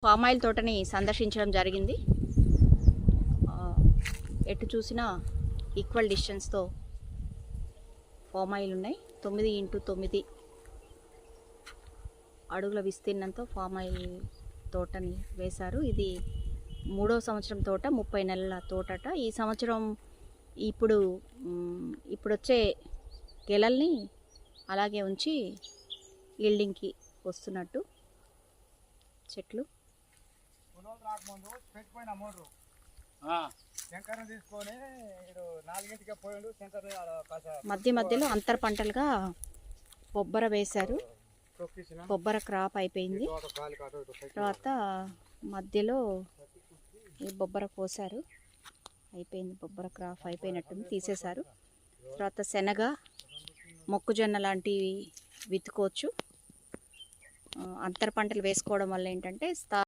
Palm oil తోటని సందర్శించడం జరిగింది. ఎటు చూసినా ఈక్వల్ డిస్టెన్స్తో పామ్ ఆయిల్ ఉన్నాయి. 9x9 అడుగుల విస్తీర్ణంతో పామ్ ఆయిల్ తోటని వేశారు. ఇది 3వ సంవత్సరం తోట, 30 నెలల తోటట. ఈ సంవత్సరం ఇప్పుడు వచ్చే గెలల్ని అలాగే ఉంచి ఈల్డింగ్కి వస్తున్నట్టు చెట్లు. మధ్య మధ్యలో అంతర పంటలుగా బొబ్బర వేశారు. బొబ్బర క్రాప్ అయిపోయింది. తర్వాత మధ్యలో ఈ బొబ్బర కోసారు. అయిపోయింది, బొబ్బర క్రాప్ అయిపోయినట్టుంది, తీసేశారు. తర్వాత శనగ, మొక్కజొన్న లాంటివి విత్తుకోవచ్చు. అంతర పంటలు వేసుకోవడం వల్ల ఏంటంటే